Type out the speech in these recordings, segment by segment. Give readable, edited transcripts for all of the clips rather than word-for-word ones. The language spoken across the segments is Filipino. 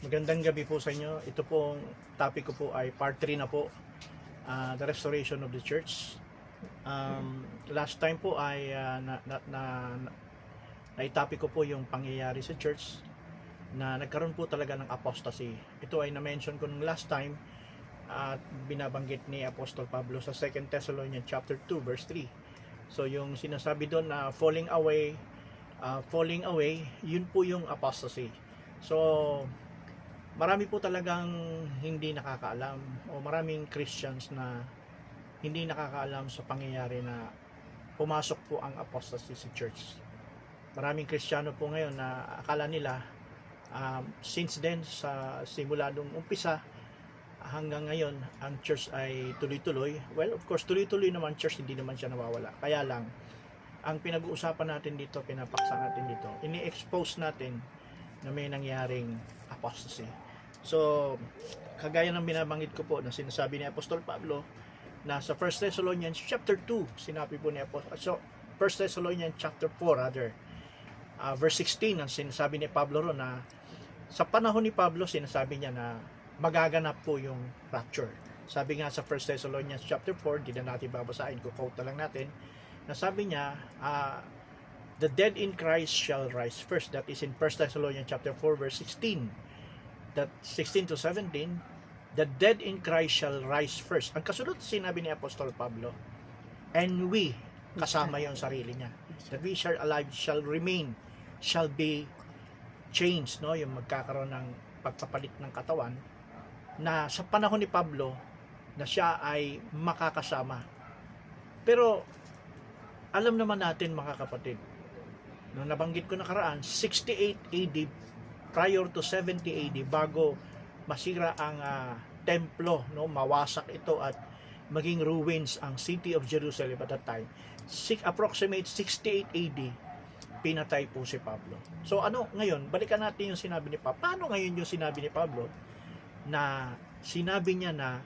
Magandang gabi po sa inyo. Ito pong topic ko po ay part 3 na po, the restoration of the church. Last time po ay naitopic ko po yung pangyayari sa church na nagkaroon po talaga ng apostasy. Ito ay na-mention ko nung last time at binabanggit ni Apostol Pablo sa 2 Thessalonians chapter 2 verse 3. So yung sinasabi doon na falling away, yun po yung apostasy. So marami po talagang hindi nakakaalam o maraming Christians na hindi nakakaalam sa pangyayari na pumasok po ang apostasy sa church. Maraming Kristiyano po ngayon na akala nila since then sa simula nung umpisa hanggang ngayon ang church ay tuloy-tuloy. Well, of course tuloy-tuloy naman church, hindi naman siya nawawala. Kaya lang ang pinag-uusapan natin dito, pinapaksa natin dito, ini-expose natin na may nangyaring apostasy. So, kagaya ng binabanggit ko po na sinasabi ni Apostol Pablo na sa 1 Thessalonians chapter 2, sinabi po ni Apostol, so 1 Thessalonians chapter 4 rather, verse 16, ang sinasabi ni Pablo ron na sa panahon ni Pablo, sinasabi niya na magaganap po yung rapture. Sabi nga sa 1 Thessalonians chapter 4, di na natin babasahin, quote na lang natin, na sabi niya, the dead in Christ shall rise first. That is in 1 Thessalonians chapter 4 verse 16. That 16 to 17, the dead in Christ shall rise first. Ang kasunod sinabi ni Apostol Pablo, and we, kasama yung sarili niya, that we shall alive, shall remain, shall be changed, no? Yung magkakaroon ng pagpapalit ng katawan, na sa panahon ni Pablo, na siya ay makakasama. Pero, alam naman natin mga kapatid, nung nabanggit ko nakaraan, 68 AD, prior to 70 AD, bago masira ang templo, no, mawasak ito at maging ruins ang city of Jerusalem at that time, approximate 68 AD, pinatay po si Pablo. So ano ngayon, balikan natin yung sinabi ni Pablo. Paano ngayon yung sinabi ni Pablo na sinabi niya na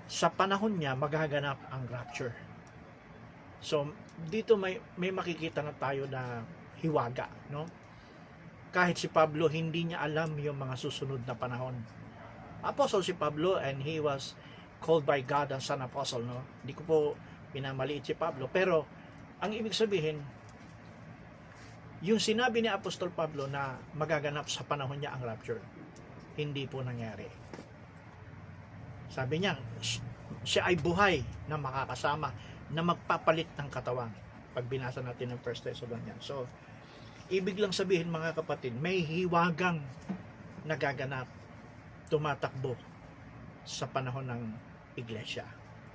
sa panahon niya magaganap ang rapture? So dito may makikita na tayo na hiwaga, no? Kahit si Pablo hindi niya alam yung mga susunod na panahon. Apostle si Pablo and he was called by God as an apostle, no? Hindi ko po pinamaliit si Pablo, pero ang ibig sabihin, yung sinabi ni Apostol Pablo na magaganap sa panahon niya ang rapture, hindi po nangyari. Sabi niya, siya ay buhay na makakasama, na magpapalit ng katawan. Pag binasa natin ng 1 Thessalonians. So, ibig lang sabihin mga kapatid, may hiwagang nagaganap, tumatakbo sa panahon ng iglesia.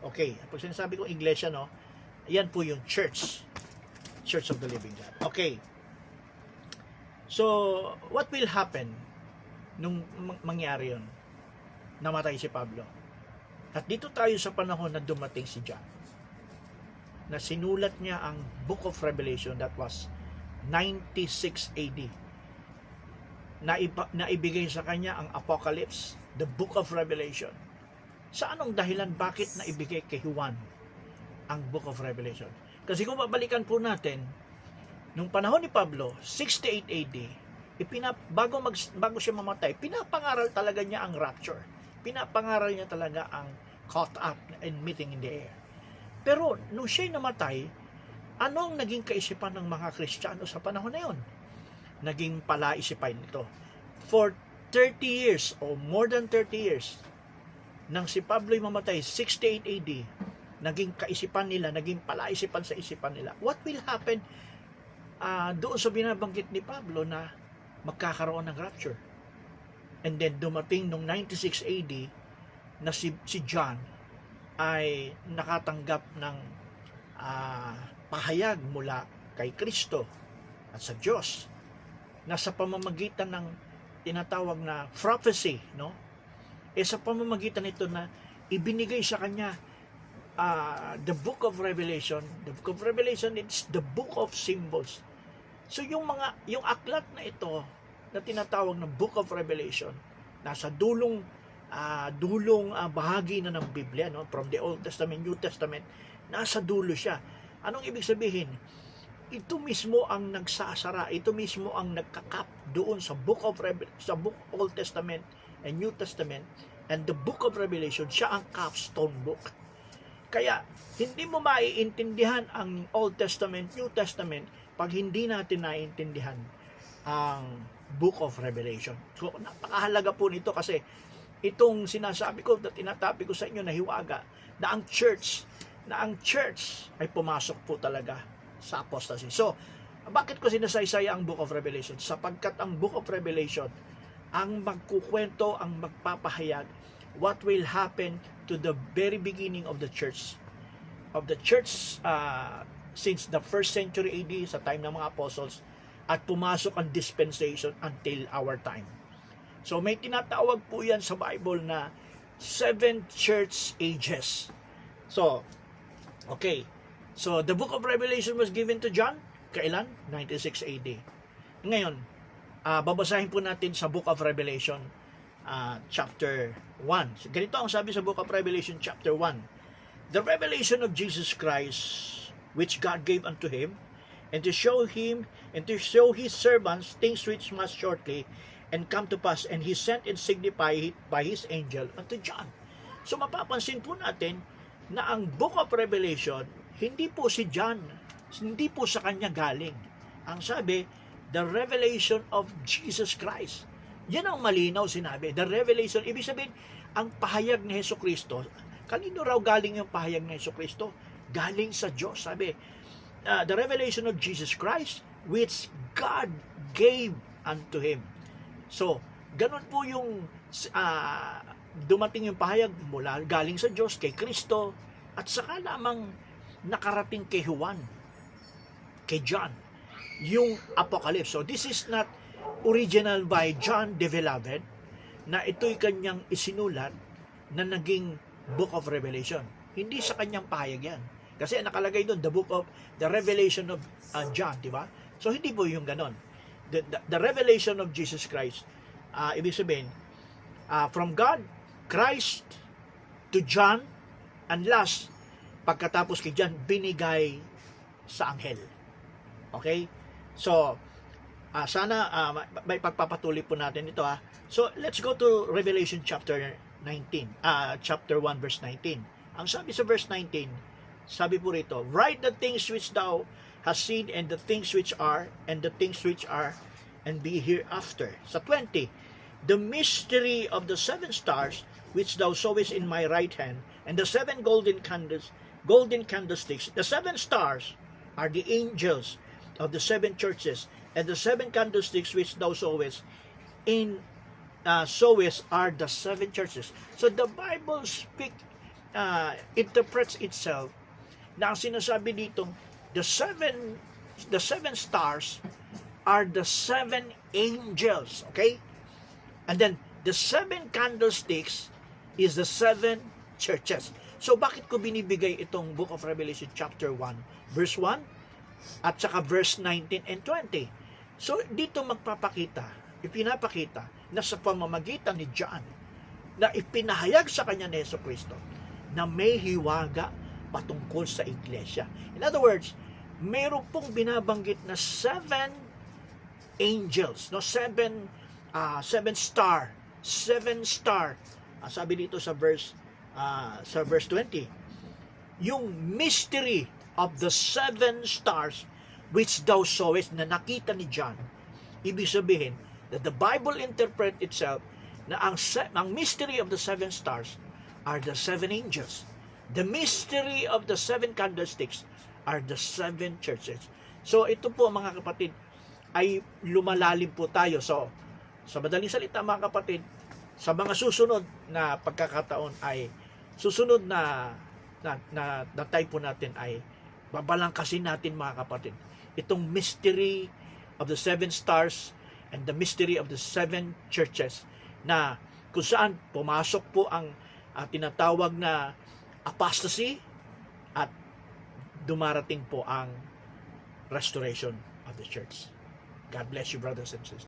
Okay, pag sinasabi ko iglesia, no, yan po yung church. Church of the Living God. Okay. So, what will happen nung mangyari yun? Namatay si Pablo. At dito tayo sa panahon na dumating si John, na sinulat niya ang Book of Revelation, that was 96 AD. Naibigay sa kanya ang Apocalypse, the Book of Revelation. Sa anong dahilan bakit naibigay kay Juan ang Book of Revelation? Kasi kung babalikan po natin, nung panahon ni Pablo, 68 AD, bago siya mamatay, pinapangaral talaga niya ang rapture. Pinapangaral niya talaga ang caught up and meeting in the air. Pero nung siya'y namatay, ano ang naging kaisipan ng mga Kristiyano sa panahon na yun? Naging palaisipan nito. For 30 years o more than 30 years, nang si Pablo'y mamatay, 68 AD, naging kaisipan nila, naging palaisipan sa isipan nila. What will happen doon sa binabanggit ni Pablo na magkakaroon ng rapture? And then dumating nung 96 AD na si John ay nakatanggap ng pahayag mula kay Kristo at sa Diyos na sa pamamagitan ng tinatawag na prophecy, no? Sa pamamagitan nito na ibinigay sa kanya the Book of Revelation. The Book of Revelation, it's the book of symbols. So yung aklat na ito na tinatawag na Book of Revelation, nasa dulong bahagi na ng Biblia, no? From the Old Testament, New Testament, nasa dulo siya. Anong ibig sabihin? ito mismo ang nagsasara, ito mismo ang nagkakap doon sa sa book of Old Testament and New Testament and the book of Revelation. Siya ang capstone book. Kaya hindi mo maiintindihan ang Old Testament, New Testament pag hindi natin naiintindihan ang book of Revelation. So napakahalaga po nito kasi itong sinasabi ko, tinatabi ko sa inyo na hiwaga, na ang church ay pumasok po talaga sa apostasy. So, bakit ko sinasaysay ang Book of Revelation? Sapagkat ang Book of Revelation ang magkukwento, ang magpapahayag what will happen to the very beginning of the church. Since the 1st century AD, sa time ng mga apostles, at pumasok ang dispensation until our time. So, may tinatawag po yan sa Bible na 7 church ages. So, okay. So, the book of Revelation was given to John. Kailan? 96 AD. Ngayon, babasahin po natin sa book of Revelation, chapter 1. Ganito ang sabi sa book of Revelation, chapter 1. The revelation of Jesus Christ, which God gave unto him, and to show his servants things which must shortly and come to pass, and he sent and signified by his angel unto John. So, mapapansin po natin na ang book of Revelation, hindi po si John, hindi po sa kanya galing. Ang sabi, the revelation of Jesus Christ. Yan ang malinaw sinabi. The revelation, ibig sabihin, ang pahayag ni Hesukristo. Kanino raw galing yung pahayag ni Hesukristo? Galing sa Diyos. Sabi, the revelation of Jesus Christ, which God gave unto him. So, ganun po yung dumating yung pahayag mula galing sa Diyos, kay Kristo, at saka lamang nakarating kay Juan, kay John, yung Apocalypse. So this is not original by John the Beloved, na ito'y kanyang isinulat na naging Book of Revelation. Hindi sa kanyang pahayag yan. Kasi nakalagay doon, the Revelation of John, di ba? So hindi po yung ganon. The revelation of Jesus Christ, ibig sabihin, from God, Christ, to John, and last, pagkatapos kay John, binigay sa anghel. Okay? So, sana may pagpapatuloy po natin ito. So, let's go to Revelation chapter 19. Chapter 1, verse 19. Ang sabi sa verse 19, sabi po rito, write the things which thou hast seen, and the things which are, and the things which are, and be hereafter. Sa 20, the mystery of the 7 stars, which thou sawest in my right hand, and the 7 golden candlesticks. The 7 stars are the angels of the 7 churches, and the 7 candlesticks which thou sawest are the 7 churches. So the Bible interprets itself na ang sinasabi dito, the seven stars are the 7 angels, okay? And then the 7 candlesticks is the 7 churches. So bakit ko binibigay itong Book of Revelation chapter 1, verse 1 at saka verse 19 and 20? So dito ipinapakita na sa pamamagitan ni John na ipinahayag sa kanya ni Jesucristo na may hiwaga patungkol sa iglesia. In other words, mayroon pong binabanggit na 7 angels, no? 7 star. Sabi dito sa verse 20, yung mystery of the 7 stars which thou sawest, na nakita ni John. Ibig sabihin that the Bible interpret itself na ang mystery of the 7 stars are the 7 angels. The mystery of the 7 candlesticks are the 7 churches. So ito po mga kapatid, ay lumalalim po tayo. So sa madaling salita mga kapatid, sa mga susunod na pagkakataon ay susunod na tayo po natin ay babalangkasin natin mga kapatid itong mystery of the 7 stars and the mystery of the 7 churches, na kung saan pumasok po ang tinatawag na apostasy at dumarating po ang restoration of the church. God bless you, brothers and sisters.